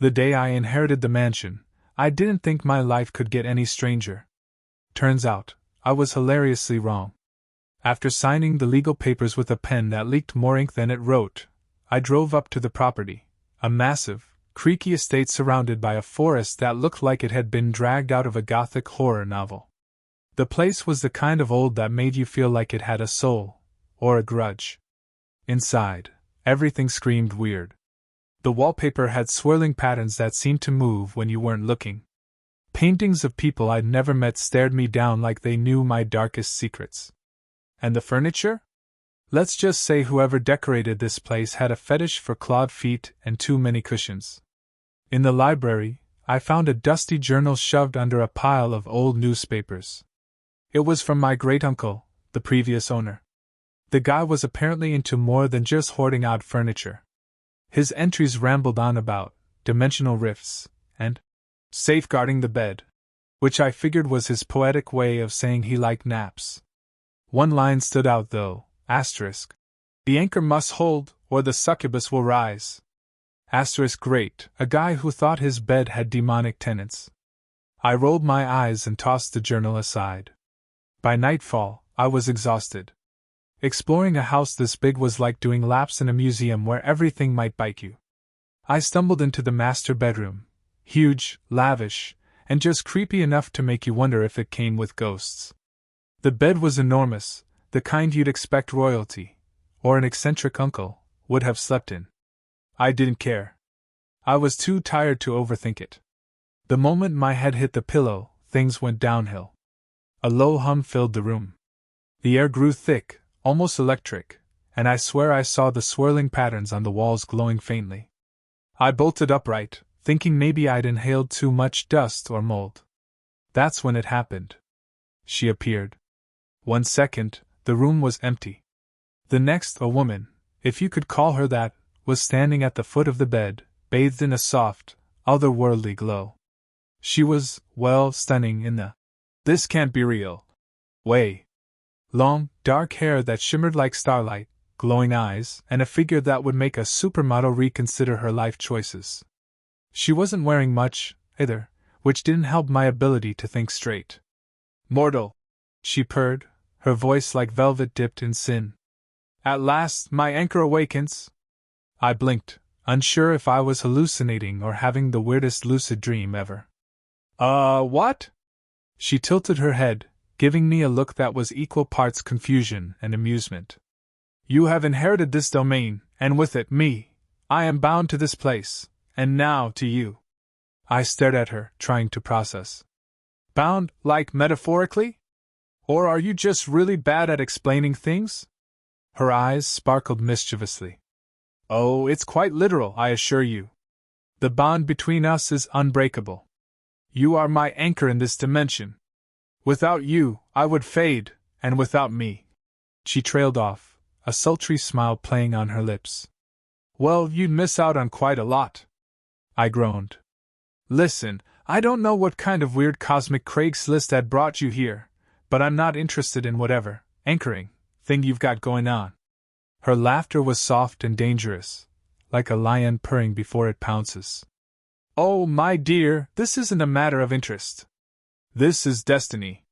The day I inherited the mansion, I didn't think my life could get any stranger. Turns out, I was hilariously wrong. After signing the legal papers with a pen that leaked more ink than it wrote, I drove up to the property, a massive, creaky estate surrounded by a forest that looked like it had been dragged out of a gothic horror novel. The place was the kind of old that made you feel like it had a soul, or a grudge. Inside, everything screamed weird. The wallpaper had swirling patterns that seemed to move when you weren't looking. Paintings of people I'd never met stared me down like they knew my darkest secrets. And the furniture? Let's just say whoever decorated this place had a fetish for clawed feet and too many cushions. In the library, I found a dusty journal shoved under a pile of old newspapers. It was from my great-uncle, the previous owner. The guy was apparently into more than just hoarding odd furniture. His entries rambled on about dimensional rifts and safeguarding the bed, which I figured was his poetic way of saying he liked naps. One line stood out though, asterisk. The anchor must hold, or the succubus will rise. Asterisk great, a guy who thought his bed had demonic tenants. I rolled my eyes and tossed the journal aside. By nightfall, I was exhausted. Exploring a house this big was like doing laps in a museum where everything might bite you. I stumbled into the master bedroom, huge, lavish, and just creepy enough to make you wonder if it came with ghosts. The bed was enormous, the kind you'd expect royalty, or an eccentric uncle, would have slept in. I didn't care. I was too tired to overthink it. The moment my head hit the pillow, things went downhill. A low hum filled the room. The air grew thick, almost electric, and I swear I saw the swirling patterns on the walls glowing faintly. I bolted upright, thinking maybe I'd inhaled too much dust or mold. That's when it happened. She appeared. 1 second, the room was empty. The next, a woman, if you could call her that, was standing at the foot of the bed, bathed in a soft, otherworldly glow. She was, well, stunning in the "this can't be real" way. Long, dark hair that shimmered like starlight, glowing eyes, and a figure that would make a supermodel reconsider her life choices. She wasn't wearing much, either, which didn't help my ability to think straight. "Mortal," she purred, her voice like velvet dipped in sin. "At last, my anchor awakens." I blinked, unsure if I was hallucinating or having the weirdest lucid dream ever. What?" She tilted her head, giving me a look that was equal parts confusion and amusement. "You have inherited this domain, and with it, me. I am bound to this place, and now to you." I stared at her, trying to process. "Bound, like metaphorically? Or are you just really bad at explaining things?" Her eyes sparkled mischievously. "Oh, it's quite literal, I assure you. The bond between us is unbreakable. You are my anchor in this dimension. Without you, I would fade, and without me." She trailed off, a sultry smile playing on her lips. "Well, you'd miss out on quite a lot." I groaned. "Listen, I don't know what kind of weird cosmic Craigslist had brought you here, but I'm not interested in whatever anchoring thing you've got going on." Her laughter was soft and dangerous, like a lion purring before it pounces. "Oh, my dear, this isn't a matter of interest. This is destiny.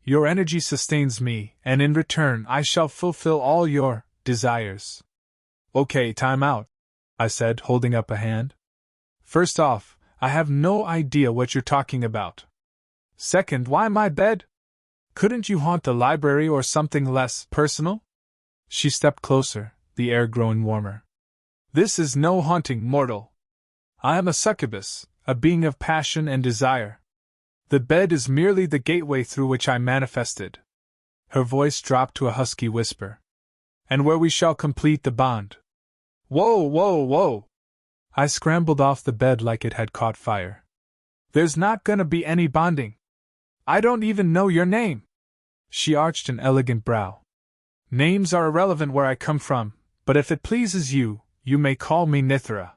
Your energy sustains me, and in return I shall fulfill all your desires." "Okay, time out," I said, holding up a hand. "First off, I have no idea what you're talking about. Second, why my bed? Couldn't you haunt the library or something less personal?" She stepped closer, the air growing warmer. "This is no haunting, mortal. I am a succubus, a being of passion and desire. The bed is merely the gateway through which I manifested." Her voice dropped to a husky whisper. "And where we shall complete the bond." "Whoa, whoa, whoa!" I scrambled off the bed like it had caught fire. "There's not gonna be any bonding. I don't even know your name." She arched an elegant brow. "Names are irrelevant where I come from, but if it pleases you, you may call me Nithra."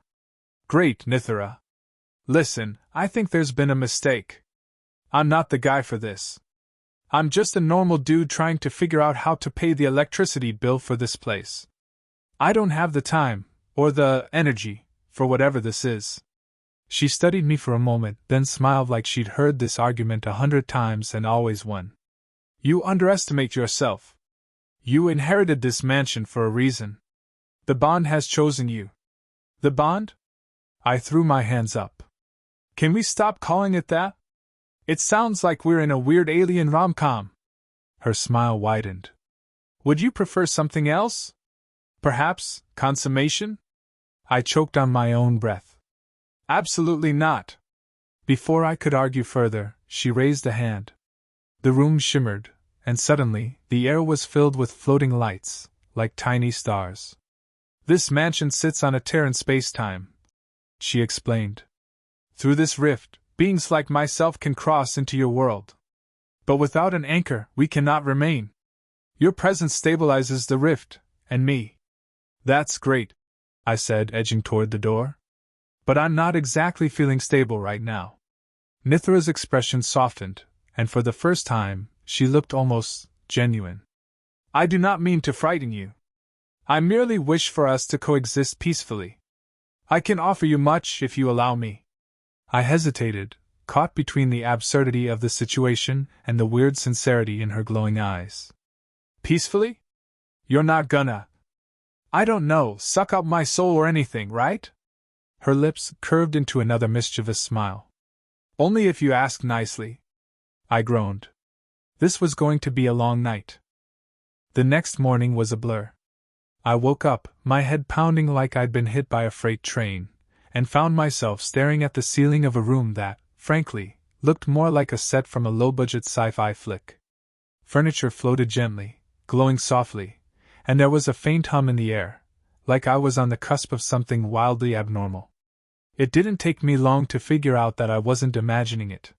"Great, Nithra. Listen, I think there's been a mistake. I'm not the guy for this. I'm just a normal dude trying to figure out how to pay the electricity bill for this place. I don't have the time, or the energy, for whatever this is." She studied me for a moment, then smiled like she'd heard this argument 100 times and always won. You underestimate yourself. You inherited this mansion for a reason. The bond has chosen you. The bond? I threw my hands up. Can we stop calling it that? It sounds like we're in a weird alien rom-com. Her smile widened. Would you prefer something else? Perhaps, consummation? I choked on my own breath. Absolutely not. Before I could argue further, she raised a hand. The room shimmered, and suddenly, the air was filled with floating lights, like tiny stars. This mansion sits on a tear in space-time, she explained. Through this rift, beings like myself can cross into your world. But without an anchor, we cannot remain. Your presence stabilizes the rift, and me. That's great, I said, edging toward the door. But I'm not exactly feeling stable right now. Nithra's expression softened, and for the first time, she looked almost genuine. I do not mean to frighten you. I merely wish for us to coexist peacefully. I can offer you much if you allow me. I hesitated, caught between the absurdity of the situation and the weird sincerity in her glowing eyes. Peacefully? You're not gonna, I don't know, suck up my soul or anything, right? Her lips curved into another mischievous smile. Only if you ask nicely. I groaned. This was going to be a long night. The next morning was a blur. I woke up, my head pounding like I'd been hit by a freight train, and found myself staring at the ceiling of a room that, frankly, looked more like a set from a low-budget sci-fi flick. Furniture floated gently, glowing softly, and there was a faint hum in the air, like I was on the cusp of something wildly abnormal. It didn't take me long to figure out that I wasn't imagining it.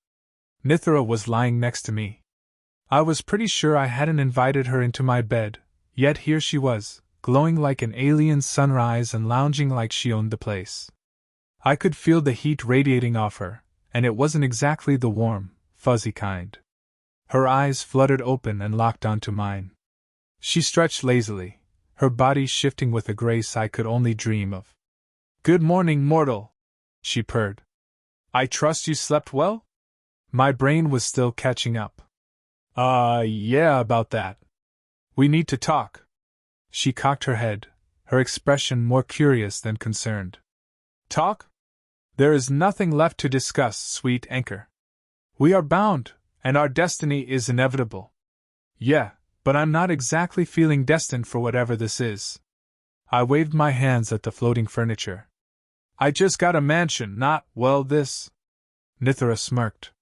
Nithra was lying next to me. I was pretty sure I hadn't invited her into my bed, yet here she was, glowing like an alien sunrise and lounging like she owned the place. I could feel the heat radiating off her, and it wasn't exactly the warm, fuzzy kind. Her eyes fluttered open and locked onto mine. She stretched lazily, her body shifting with a grace I could only dream of. Good morning, mortal, she purred. I trust you slept well? My brain was still catching up. Yeah, about that. We need to talk. She cocked her head, her expression more curious than concerned. Talk? There is nothing left to discuss, sweet anchor. We are bound, and our destiny is inevitable. Yeah, but I'm not exactly feeling destined for whatever this is. I waved my hands at the floating furniture. I just got a mansion, not, well, this. Nithra smirked.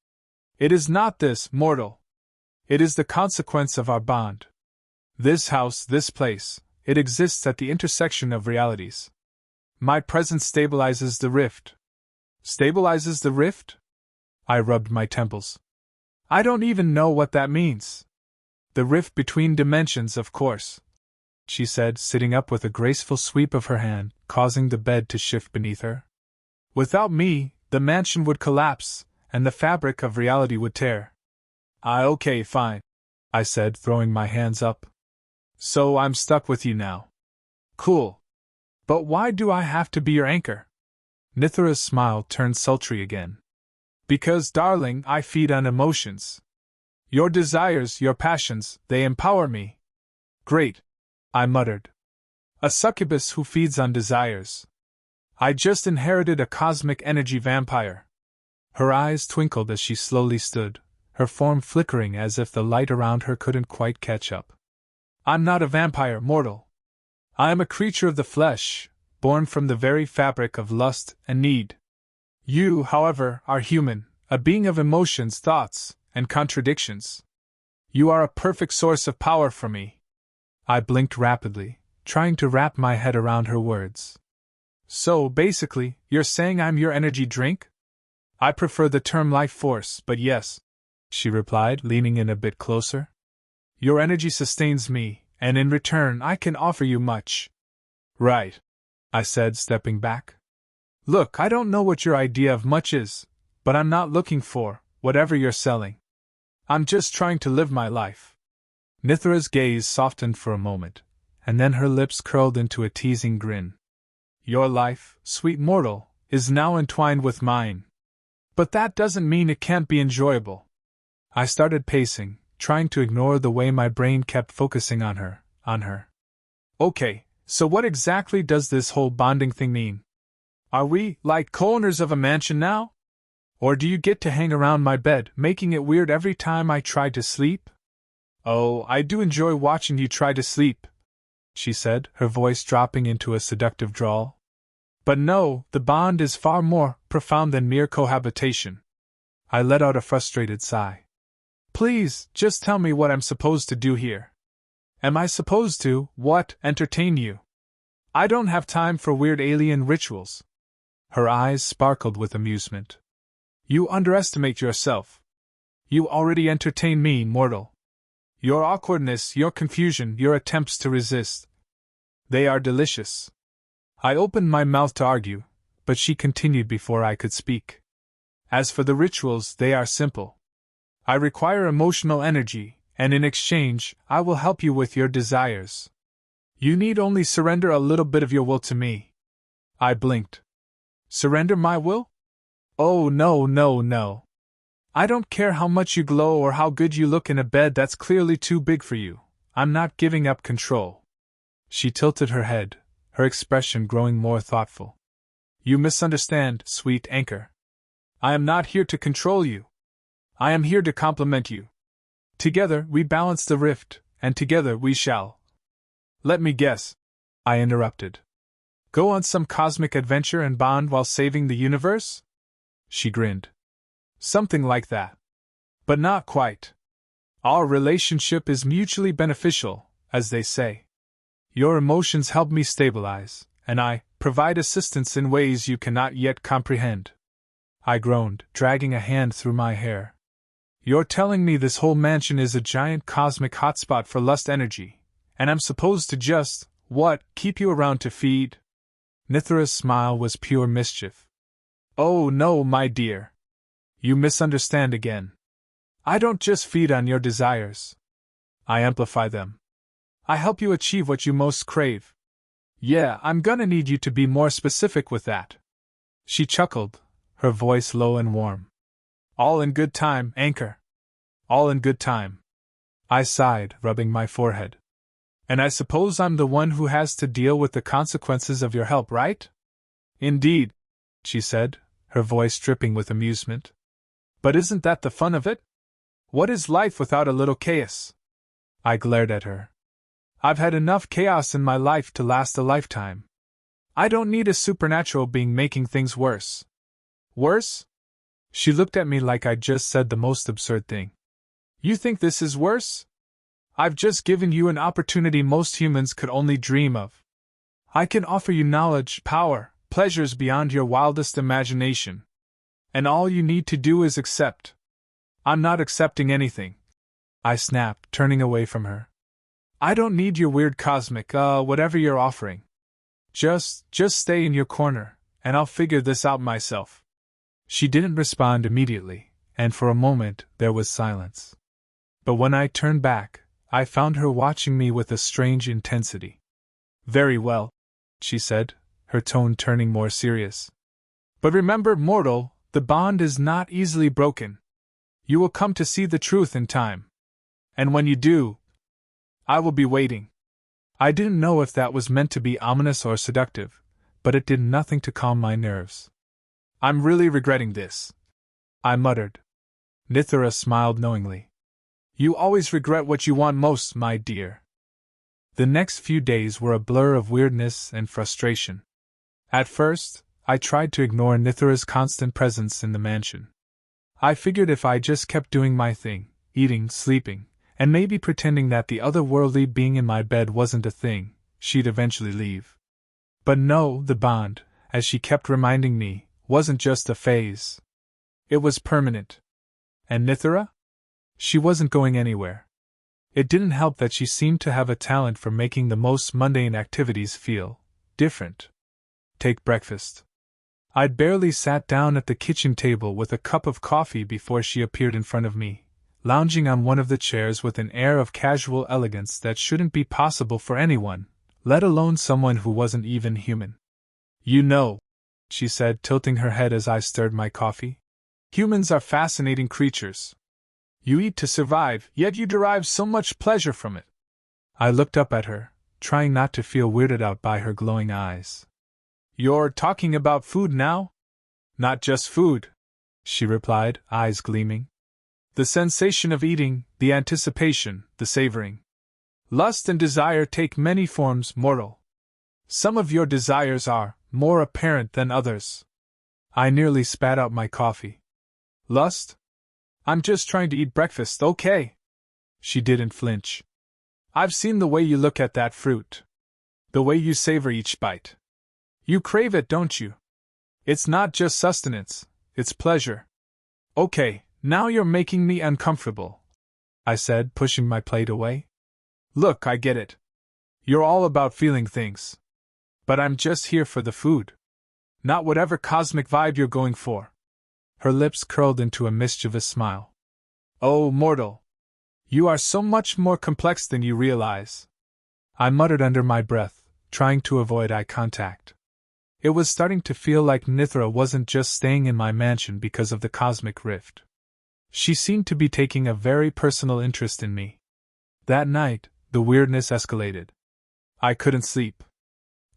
It is not this, mortal. It is the consequence of our bond. This house, this place, it exists at the intersection of realities. My presence stabilizes the rift. Stabilizes the rift? I rubbed my temples. I don't even know what that means. The rift between dimensions, of course, she said, sitting up with a graceful sweep of her hand, causing the bed to shift beneath her. Without me, the mansion would collapse, and the fabric of reality would tear. Okay, fine, I said, throwing my hands up. So I'm stuck with you now. Cool. But why do I have to be your anchor? Nithra's smile turned sultry again. Because, darling, I feed on emotions. Your desires, your passions, they empower me. Great, I muttered. A succubus who feeds on desires. I just inherited a cosmic energy vampire. Her eyes twinkled as she slowly stood, her form flickering as if the light around her couldn't quite catch up. I'm not a vampire, mortal. I am a creature of the flesh, born from the very fabric of lust and need. You, however, are human, a being of emotions, thoughts, and contradictions. You are a perfect source of power for me. I blinked rapidly, trying to wrap my head around her words. So, basically, you're saying I'm your energy drink? I prefer the term life force, but yes, she replied, leaning in a bit closer. Your energy sustains me, and in return I can offer you much. Right, I said, stepping back. Look, I don't know what your idea of much is, but I'm not looking for whatever you're selling. I'm just trying to live my life. Nithra's gaze softened for a moment, and then her lips curled into a teasing grin. Your life, sweet mortal, is now entwined with mine. But that doesn't mean it can't be enjoyable. I started pacing, trying to ignore the way my brain kept focusing on her. Okay, so what exactly does this whole bonding thing mean? Are we, like, co-owners of a mansion now? Or do you get to hang around my bed, making it weird every time I try to sleep? Oh, I do enjoy watching you try to sleep, she said, her voice dropping into a seductive drawl. But no, the bond is far more profound than mere cohabitation. I let out a frustrated sigh. Please, just tell me what I'm supposed to do here. Am I supposed to, entertain you? I don't have time for weird alien rituals. Her eyes sparkled with amusement. You underestimate yourself. You already entertain me, mortal. Your awkwardness, your confusion, your attempts to resist. They are delicious. I opened my mouth to argue, but she continued before I could speak. As for the rituals, they are simple. I require emotional energy, and in exchange, I will help you with your desires. You need only surrender a little bit of your will to me. I blinked. Surrender my will? Oh, no. I don't care how much you glow or how good you look in a bed that's clearly too big for you. I'm not giving up control. She tilted her head, her expression growing more thoughtful. You misunderstand, sweet anchor. I am not here to control you. I am here to complement you. Together we balance the rift, and together we shall. Let me guess, I interrupted. Go on some cosmic adventure and bond while saving the universe? She grinned. Something like that. But not quite. Our relationship is mutually beneficial, as they say. Your emotions help me stabilize, and I provide assistance in ways you cannot yet comprehend. I groaned, dragging a hand through my hair. You're telling me this whole mansion is a giant cosmic hotspot for lust energy, and I'm supposed to just, keep you around to feed? Nithra's smile was pure mischief. Oh no, my dear. You misunderstand again. I don't just feed on your desires. I amplify them. I help you achieve what you most crave. Yeah, I'm gonna need you to be more specific with that. She chuckled, her voice low and warm. All in good time, anchor. All in good time. I sighed, rubbing my forehead. And I suppose I'm the one who has to deal with the consequences of your help, right? Indeed, she said, her voice dripping with amusement. But isn't that the fun of it? What is life without a little chaos? I glared at her. I've had enough chaos in my life to last a lifetime. I don't need a supernatural being making things worse. Worse? She looked at me like I'd just said the most absurd thing. You think this is worse? I've just given you an opportunity most humans could only dream of. I can offer you knowledge, power, pleasures beyond your wildest imagination. And all you need to do is accept. I'm not accepting anything, I snapped, turning away from her. I don't need your weird cosmic, whatever you're offering. Just stay in your corner, and I'll figure this out myself. She didn't respond immediately, and for a moment there was silence. But when I turned back, I found her watching me with a strange intensity. Very well, she said, her tone turning more serious. But remember, mortal, the bond is not easily broken. You will come to see the truth in time. And when you do, I will be waiting. I didn't know if that was meant to be ominous or seductive, but it did nothing to calm my nerves. I'm really regretting this, I muttered. Nithra smiled knowingly. You always regret what you want most, my dear. The next few days were a blur of weirdness and frustration. At first, I tried to ignore Nithra's constant presence in the mansion. I figured if I just kept doing my thing, eating, sleeping, and maybe pretending that the otherworldly being in my bed wasn't a thing, she'd eventually leave. But no, the bond, as she kept reminding me, wasn't just a phase. It was permanent. And Nithra? She wasn't going anywhere. It didn't help that she seemed to have a talent for making the most mundane activities feel different. Take breakfast. I'd barely sat down at the kitchen table with a cup of coffee before she appeared in front of me, lounging on one of the chairs with an air of casual elegance that shouldn't be possible for anyone, let alone someone who wasn't even human. You know, she said, tilting her head as I stirred my coffee. Humans are fascinating creatures. You eat to survive, yet you derive so much pleasure from it. I looked up at her, trying not to feel weirded out by her glowing eyes. You're talking about food now? Not just food, she replied, eyes gleaming. The sensation of eating, the anticipation, the savoring. Lust and desire take many forms, mortal. Some of your desires are more apparent than others. I nearly spat out my coffee. Lust? I'm just trying to eat breakfast, okay? She didn't flinch. I've seen the way you look at that fruit. The way you savor each bite. You crave it, don't you? It's not just sustenance, it's pleasure. Okay, now you're making me uncomfortable, I said, pushing my plate away. Look, I get it. You're all about feeling things. But I'm just here for the food. Not whatever cosmic vibe you're going for. Her lips curled into a mischievous smile. Oh, mortal. You are so much more complex than you realize. I muttered under my breath, trying to avoid eye contact. It was starting to feel like Nithra wasn't just staying in my mansion because of the cosmic rift. She seemed to be taking a very personal interest in me. That night, the weirdness escalated. I couldn't sleep.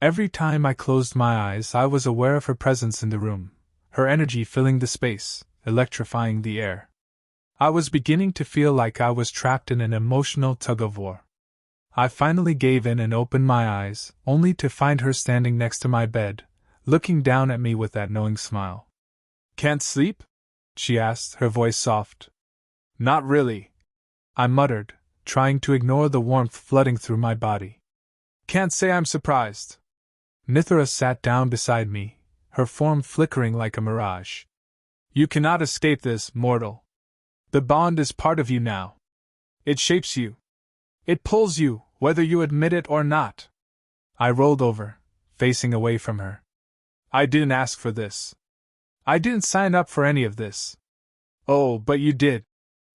Every time I closed my eyes, I was aware of her presence in the room, her energy filling the space, electrifying the air. I was beginning to feel like I was trapped in an emotional tug-of-war. I finally gave in and opened my eyes, only to find her standing next to my bed, looking down at me with that knowing smile. Can't sleep? She asked, her voice soft. Not really, I muttered, trying to ignore the warmth flooding through my body. Can't say I'm surprised. Nithra sat down beside me, her form flickering like a mirage. You cannot escape this, mortal. The bond is part of you now. It shapes you. It pulls you, whether you admit it or not. I rolled over, facing away from her. I didn't ask for this. I didn't sign up for any of this. Oh, but you did,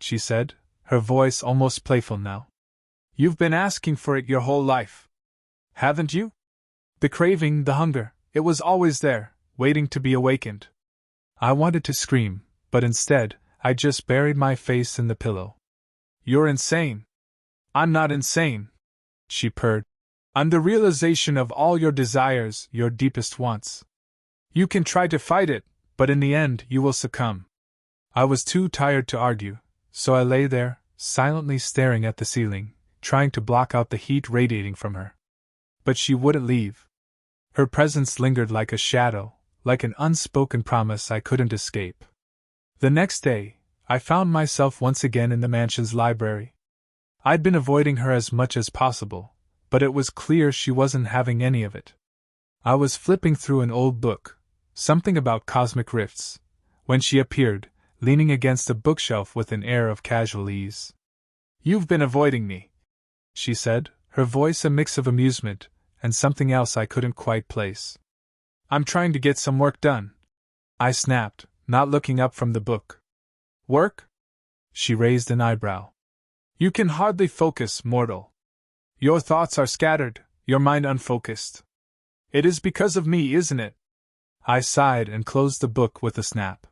she said, her voice almost playful now. You've been asking for it your whole life. Haven't you? The craving, the hunger, it was always there, waiting to be awakened. I wanted to scream, but instead, I just buried my face in the pillow. You're insane. I'm not insane, she purred. I'm the realization of all your desires, your deepest wants. You can try to fight it, but in the end you will succumb. I was too tired to argue, so I lay there, silently staring at the ceiling, trying to block out the heat radiating from her. But she wouldn't leave. Her presence lingered like a shadow, like an unspoken promise I couldn't escape. The next day, I found myself once again in the mansion's library. I'd been avoiding her as much as possible, but it was clear she wasn't having any of it. I was flipping through an old book, something about cosmic rifts, when she appeared, leaning against a bookshelf with an air of casual ease. You've been avoiding me, she said, her voice a mix of amusement and something else I couldn't quite place. I'm trying to get some work done, I snapped, not looking up from the book. Work? She raised an eyebrow. You can hardly focus, mortal. Your thoughts are scattered, your mind unfocused. It is because of me, isn't it? I sighed and closed the book with a snap.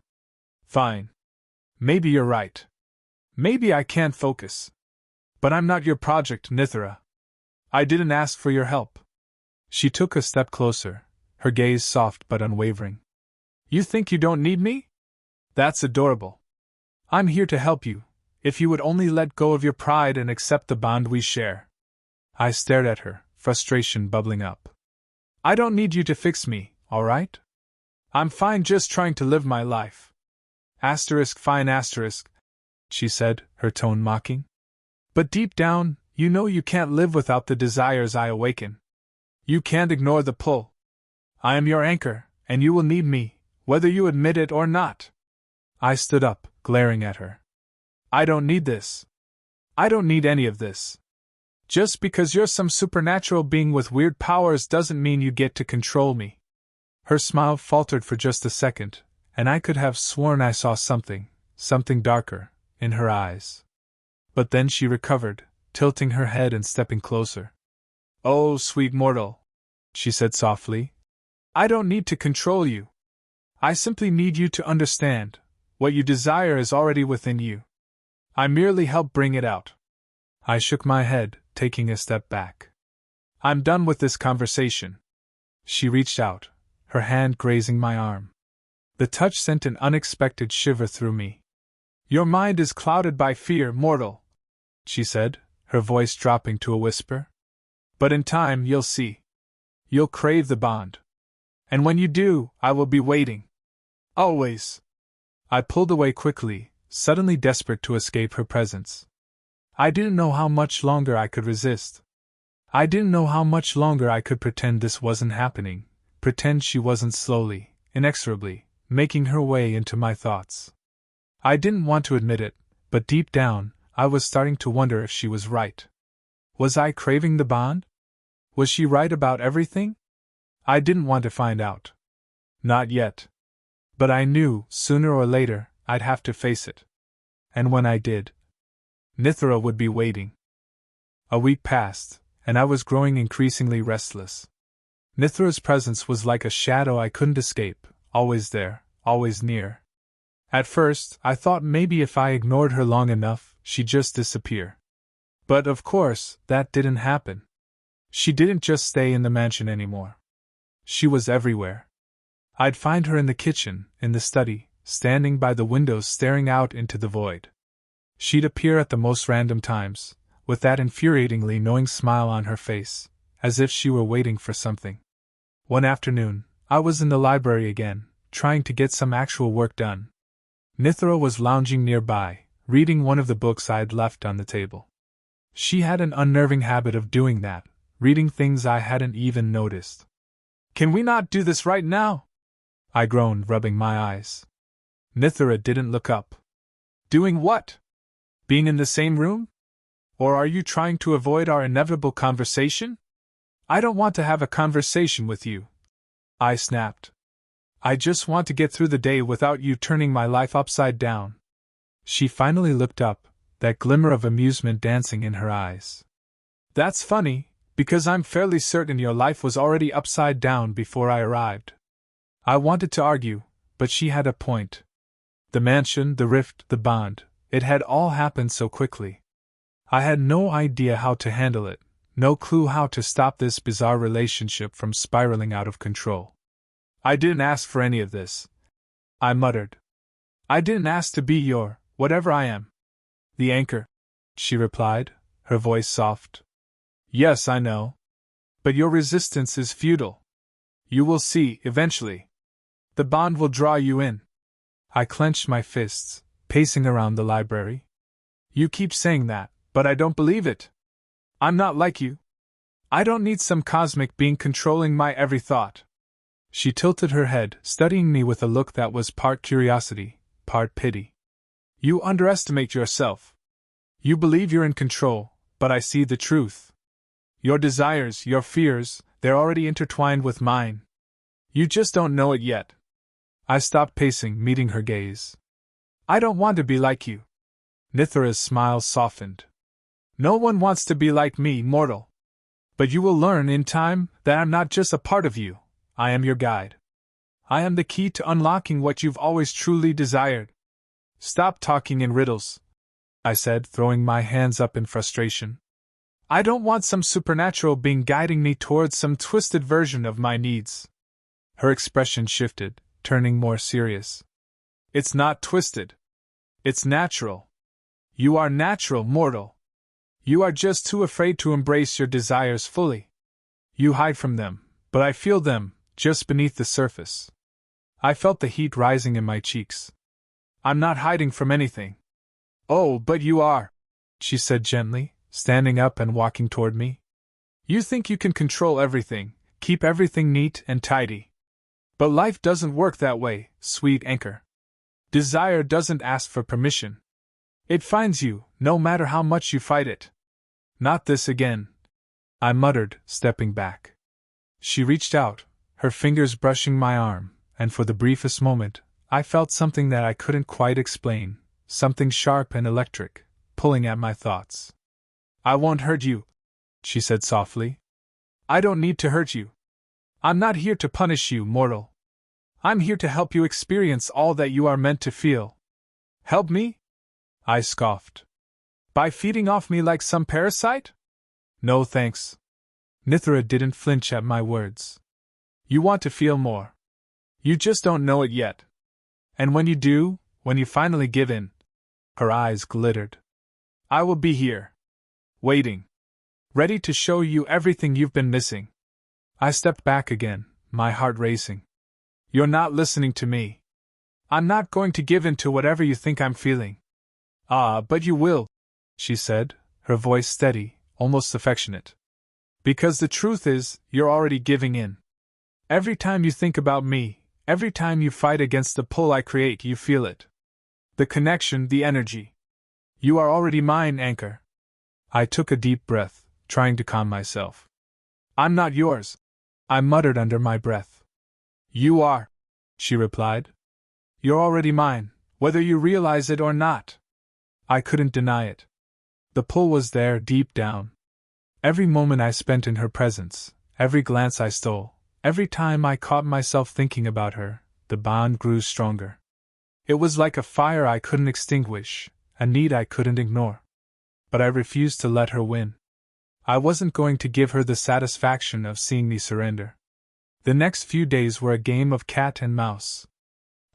Fine. Maybe you're right. Maybe I can't focus. But I'm not your project, Nithra. I didn't ask for your help. She took a step closer, her gaze soft but unwavering. You think you don't need me? That's adorable. I'm here to help you, if you would only let go of your pride and accept the bond we share. I stared at her, frustration bubbling up. I don't need you to fix me, all right? I'm fine just trying to live my life. Fine, she said, her tone mocking. But deep down, you know you can't live without the desires I awaken. You can't ignore the pull. I am your anchor, and you will need me, whether you admit it or not. I stood up, glaring at her. I don't need this. I don't need any of this. Just because you're some supernatural being with weird powers doesn't mean you get to control me. Her smile faltered for just a second, and I could have sworn I saw something darker, in her eyes. But then she recovered, tilting her head and stepping closer. Oh, sweet mortal, she said softly. I don't need to control you, I simply need you to understand. What you desire is already within you. I merely help bring it out. I shook my head, taking a step back. I'm done with this conversation. She reached out, her hand grazing my arm. The touch sent an unexpected shiver through me. Your mind is clouded by fear, mortal, she said, her voice dropping to a whisper. But in time you'll see. You'll crave the bond. And when you do, I will be waiting. Always. I pulled away quickly, suddenly desperate to escape her presence. I didn't know how much longer I could resist. I didn't know how much longer I could pretend this wasn't happening, pretend she wasn't slowly, inexorably, making her way into my thoughts. I didn't want to admit it, but deep down, I was starting to wonder if she was right. Was I craving the bond? Was she right about everything? I didn't want to find out. Not yet. But I knew, sooner or later, I'd have to face it. And when I did, Nithra would be waiting. A week passed, and I was growing increasingly restless. Nithra's presence was like a shadow I couldn't escape, always there, always near. At first, I thought maybe if I ignored her long enough, she'd just disappear. But of course, that didn't happen. She didn't just stay in the mansion anymore. She was everywhere. I'd find her in the kitchen, in the study, standing by the windows staring out into the void. She'd appear at the most random times, with that infuriatingly knowing smile on her face, as if she were waiting for something. One afternoon, I was in the library again, trying to get some actual work done. Nithra was lounging nearby, reading one of the books I'd left on the table. She had an unnerving habit of doing that, reading things I hadn't even noticed. Can we not do this right now? I groaned, rubbing my eyes. Nithra didn't look up. Doing what? Being in the same room? Or are you trying to avoid our inevitable conversation? I don't want to have a conversation with you, I snapped. I just want to get through the day without you turning my life upside down. She finally looked up, that glimmer of amusement dancing in her eyes. That's funny, because I'm fairly certain your life was already upside down before I arrived. I wanted to argue, but she had a point. The mansion, the rift, the bond, it had all happened so quickly. I had no idea how to handle it, no clue how to stop this bizarre relationship from spiraling out of control. I didn't ask for any of this, I muttered. I didn't ask to be your, whatever I am. The anchor, she replied, her voice soft. Yes, I know. But your resistance is futile. You will see, eventually. The bond will draw you in. I clenched my fists, pacing around the library. You keep saying that, but I don't believe it. I'm not like you. I don't need some cosmic being controlling my every thought. She tilted her head, studying me with a look that was part curiosity, part pity. You underestimate yourself. You believe you're in control, but I see the truth. Your desires, your fears, they're already intertwined with mine. You just don't know it yet. I stopped pacing, meeting her gaze. I don't want to be like you. Nithra's smile softened. No one wants to be like me, mortal. But you will learn in time that I'm not just a part of you, I am your guide. I am the key to unlocking what you've always truly desired. Stop talking in riddles, I said, throwing my hands up in frustration. I don't want some supernatural being guiding me towards some twisted version of my needs. Her expression shifted, turning more serious. It's not twisted. It's natural. You are natural, mortal. You are just too afraid to embrace your desires fully. You hide from them, but I feel them, just beneath the surface. I felt the heat rising in my cheeks. I'm not hiding from anything. Oh, but you are, she said gently, standing up and walking toward me. You think you can control everything, keep everything neat and tidy. But life doesn't work that way, sweet anchor. Desire doesn't ask for permission. It finds you, no matter how much you fight it. Not this again, I muttered, stepping back. She reached out, her fingers brushing my arm, and for the briefest moment, I felt something that I couldn't quite explain, something sharp and electric, pulling at my thoughts. I won't hurt you, she said softly. I don't need to hurt you. I'm not here to punish you, mortal. I'm here to help you experience all that you are meant to feel. Help me? I scoffed. By feeding off me like some parasite? No thanks. Nithra didn't flinch at my words. You want to feel more. You just don't know it yet. And when you do, when you finally give in, her eyes glittered. I will be here. Waiting. Ready to show you everything you've been missing. I stepped back again, my heart racing. You're not listening to me. I'm not going to give in to whatever you think I'm feeling. Ah, but you will, she said, her voice steady, almost affectionate. Because the truth is, you're already giving in. Every time you think about me, every time you fight against the pull I create, you feel it. The connection, the energy. You are already mine, Anchor. I took a deep breath, trying to calm myself. I'm not yours, I muttered under my breath. You are, she replied. You're already mine, whether you realize it or not. I couldn't deny it. The pull was there deep down. Every moment I spent in her presence, every glance I stole, every time I caught myself thinking about her, the bond grew stronger. It was like a fire I couldn't extinguish, a need I couldn't ignore. But I refused to let her win. I wasn't going to give her the satisfaction of seeing me surrender. The next few days were a game of cat and mouse.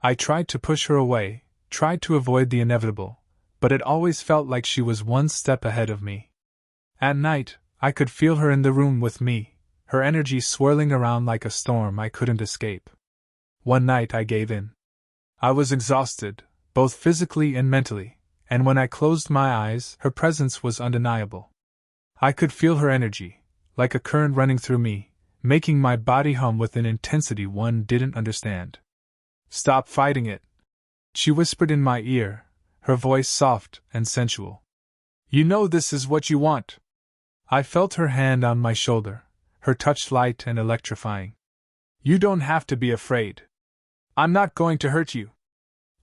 I tried to push her away, tried to avoid the inevitable, but it always felt like she was one step ahead of me. At night, I could feel her in the room with me, her energy swirling around like a storm I couldn't escape. One night I gave in. I was exhausted, both physically and mentally, and when I closed my eyes, her presence was undeniable. I could feel her energy, like a current running through me, making my body hum with an intensity one didn't understand. Stop fighting it, she whispered in my ear, her voice soft and sensual. You know this is what you want. I felt her hand on my shoulder, her touch light and electrifying. You don't have to be afraid. I'm not going to hurt you.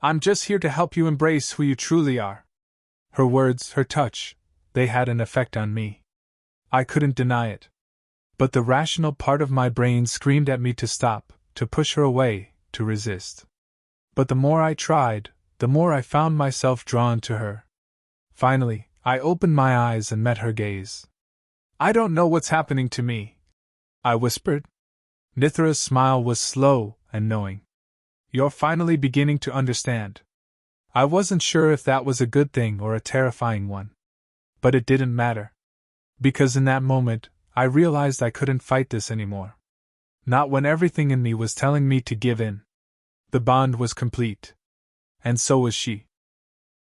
I'm just here to help you embrace who you truly are. Her words, her touch, they had an effect on me. I couldn't deny it. But the rational part of my brain screamed at me to stop, to push her away, to resist. But the more I tried, the more I found myself drawn to her. Finally, I opened my eyes and met her gaze. I don't know what's happening to me, I whispered. Nithra's smile was slow and knowing. You're finally beginning to understand. I wasn't sure if that was a good thing or a terrifying one. But it didn't matter. Because in that moment, I realized I couldn't fight this anymore. Not when everything in me was telling me to give in. The bond was complete. And so was she.